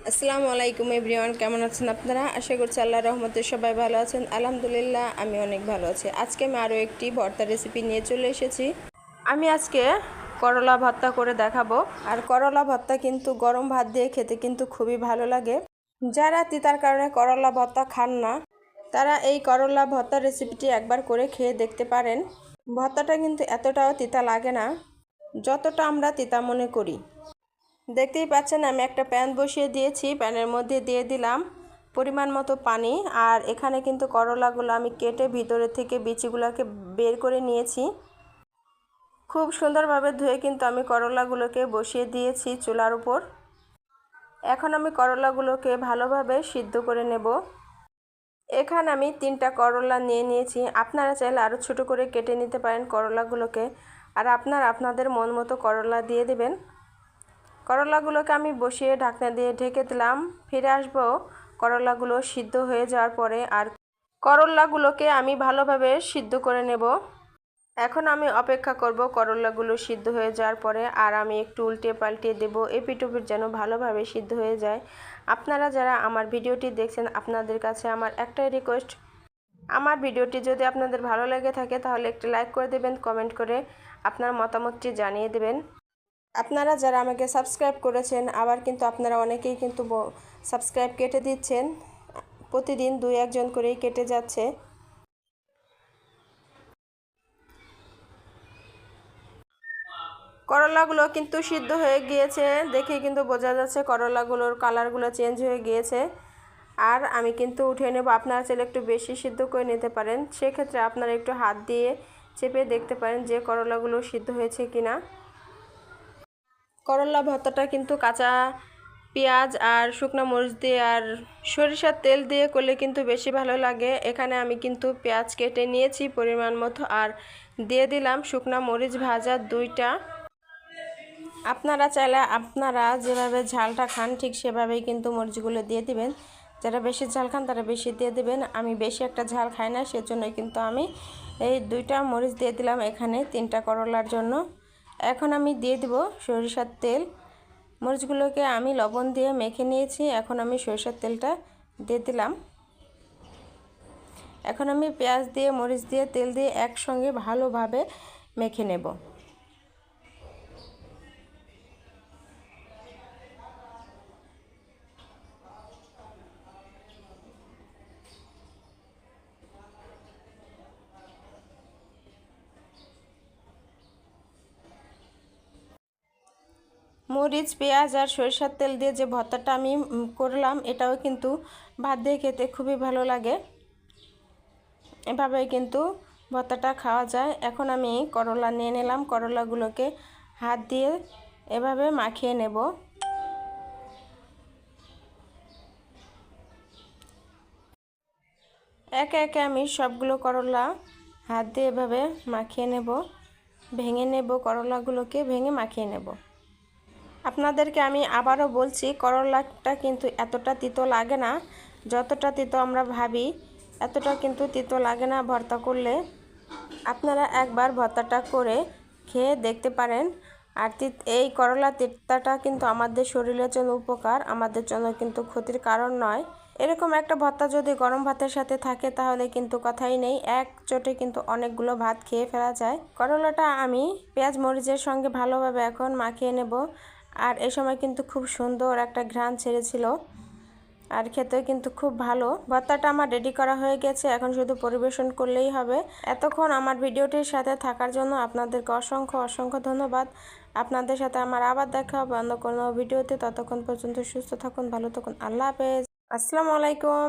আসসালামু আলাইকুম এভরিওয়ান, কেমন আছেন আপনারা? আশা করছি আল্লাহর রহমতে সবাই ভালো আছেন। আলহামদুলিল্লাহ আমি অনেক ভালো আছি। আজকে আমি আরও একটি ভর্তা রেসিপি নিয়ে চলে এসেছি। আমি আজকে করলা ভর্তা করে দেখাবো। আর করলা ভর্তা কিন্তু গরম ভাত দিয়ে খেতে কিন্তু খুবই ভালো লাগে। যারা তিতার কারণে করলা ভর্তা খান না, তারা এই করলা ভর্তা রেসিপিটি একবার করে খেয়ে দেখতে পারেন। ভর্তাটা কিন্তু এতটাও তিতা লাগে না যতটা আমরা তিতা মনে করি। দেখতেই পাচ্ছেন আমি একটা প্যান বসিয়ে দিয়েছি। প্যানের মধ্যে দিয়ে দিলাম পরিমাণ মতো পানি। আর এখানে কিন্তু করলাগুলো আমি কেটে ভিতরে থেকে বিচিগুলোকে বের করে নিয়েছি। খুব সুন্দরভাবে ধুয়ে কিন্তু আমি করলাগুলোকে বসিয়ে দিয়েছি চুলার উপর। এখন আমি করলাগুলোকে ভালোভাবে সিদ্ধ করে নেব। এখানে আমি 3টা করলা নিয়ে নিয়েছি। আপনারা চাইলে আরও ছোটো করে কেটে নিতে পারেন করলাগুলোকে। আর আপনাদের মন মতো করলা দিয়ে দেবেন। করলাগুলোকে আমি বসিয়ে ঢাকনা দিয়ে ঢেকে দিলাম। ফিরে আসবো করলাগুলো সিদ্ধ হয়ে যাওয়ার পরে। আর করলাগুলোকে আমি ভালোভাবে সিদ্ধ করে নেব। এখন আমি অপেক্ষা করব করলাগুলো সিদ্ধ হয়ে যাওয়ার পরে। আর আমি একটু উল্টে পাল্টে দেব, এপিট ওপিট যেন ভালোভাবে সিদ্ধ হয়ে যায়। আপনারা যারা আমার ভিডিওটি দেখছেন, আপনাদের কাছে আমার একটাই রিকোয়েস্ট, আমার ভিডিওটি যদি আপনাদের ভালো লেগে থাকে তাহলে একটি লাইক করে দেবেন, কমেন্ট করে আপনার মতামতটি জানিয়ে দেবেন। আপনারা যারা আমাকে সাবস্ক্রাইব করেছেন, আবার কিন্তু আপনারা অনেকেই কিন্তু সাবস্ক্রাইব কেটে দিচ্ছেন। প্রতিদিন 2-1 জন করেই কেটে যাচ্ছে। করলাগুলো কিন্তু সিদ্ধ হয়ে গিয়েছে, দেখে কিন্তু বোঝা যাচ্ছে করলাগুলোর কালারগুলো চেঞ্জ হয়ে গিয়েছে। আর আমি কিন্তু উঠিয়ে নেব। আপনারা চাইলে একটু বেশি সিদ্ধ করে নিতে পারেন। সেক্ষেত্রে আপনারা একটু হাত দিয়ে চেপে দেখতে পারেন যে করলাগুলো সিদ্ধ হয়েছে কিনা। করলা ভর্তাটা কিন্তু কাঁচা পেঁয়াজ আর শুকনো মরিচ দিয়ে আর সরিষার তেল দিয়ে করলে কিন্তু বেশি ভালো লাগে। এখানে আমি কিন্তু পেঁয়াজ কেটে নিয়েছি পরিমাণ মতো, আর দিয়ে দিলাম শুকনো মরিচ ভাজা 2টা। আপনারা চাইলে আপনারা যেভাবে ঝালটা খান ঠিক সেভাবেই কিন্তু মরিচগুলো দিয়ে দিবেন। যারা বেশি ঝাল খান তারা বেশি দিয়ে দিবেন। আমি বেশি একটা ঝাল খাই না, সেজন্যই কিন্তু আমি এই 2টা মরিচ দিয়ে দিলাম এখানে 3টা করলার জন্য। এখন আমি দিয়ে দেব সরিষার তেল। মরিচগুলোকে আমি লবণ দিয়ে মেখে নিয়েছি। এখন আমি সরিষার তেলটা দিয়ে দিলাম। এখন আমি পেঁয়াজ দিয়ে মরিচ দিয়ে তেল দিয়ে একসঙ্গে ভালোভাবে মেখে নেব। মরিচ পেঁয়াজ আর সরিষার তেল দিয়ে যে ভর্তাটা আমি করলাম, এটাও কিন্তু ভাত দিয়ে খেতে খুবই ভালো লাগে। এভাবেই কিন্তু ভর্তাটা খাওয়া যায়। এখন আমি করলা নিয়ে নিলাম। করলাগুলোকে হাত দিয়ে এভাবে মাখিয়ে নেব। একে একে আমি সবগুলো করলা হাত দিয়ে এভাবে মাখিয়ে নেব, ভেঙে নেব। করলাগুলোকে ভেঙে মাখিয়ে নেব। আপনাদেরকে আমি আবারও বলছি, করলাটা কিন্তু এতটা তিতো লাগে না। যতটা তিতো আমরা ভাবি এতটা কিন্তু তিতো লাগে না ভর্তা করলে। আপনারা একবার ভর্তাটা করে খেয়ে দেখতে পারেন। আর এই করলা তিতাটা কিন্তু আমাদের শরীরের জন্য উপকার, আমাদের জন্য কিন্তু ক্ষতির কারণ নয়। এরকম একটা ভর্তা যদি গরম ভাতের সাথে থাকে তাহলে কিন্তু কথাই নেই, এক চোটে কিন্তু অনেকগুলো ভাত খেয়ে ফেলা যায়। করলাটা আমি পেঁয়াজ মরিচের সঙ্গে ভালোভাবে এখন মাখিয়ে নেব। আর এই সময় কিন্তু খুব সুন্দর একটা ঘ্রাণ ছেড়েছিল, আর খেতেও কিন্তু খুব ভালো। ভর্তাটা আমার রেডি করা হয়ে গেছে, এখন শুধু পরিবেশন করলেই হবে। এতক্ষণ আমার ভিডিওটির সাথে থাকার জন্য আপনাদেরকে অসংখ্য অসংখ্য ধন্যবাদ। আপনাদের সাথে আমার আবার দেখা হবে অন্য কোনো ভিডিওতে। ততক্ষণ পর্যন্ত সুস্থ থাকুন, ভালো থাকুন। আল্লাহ হাফেজ। আসসালামু আলাইকুম।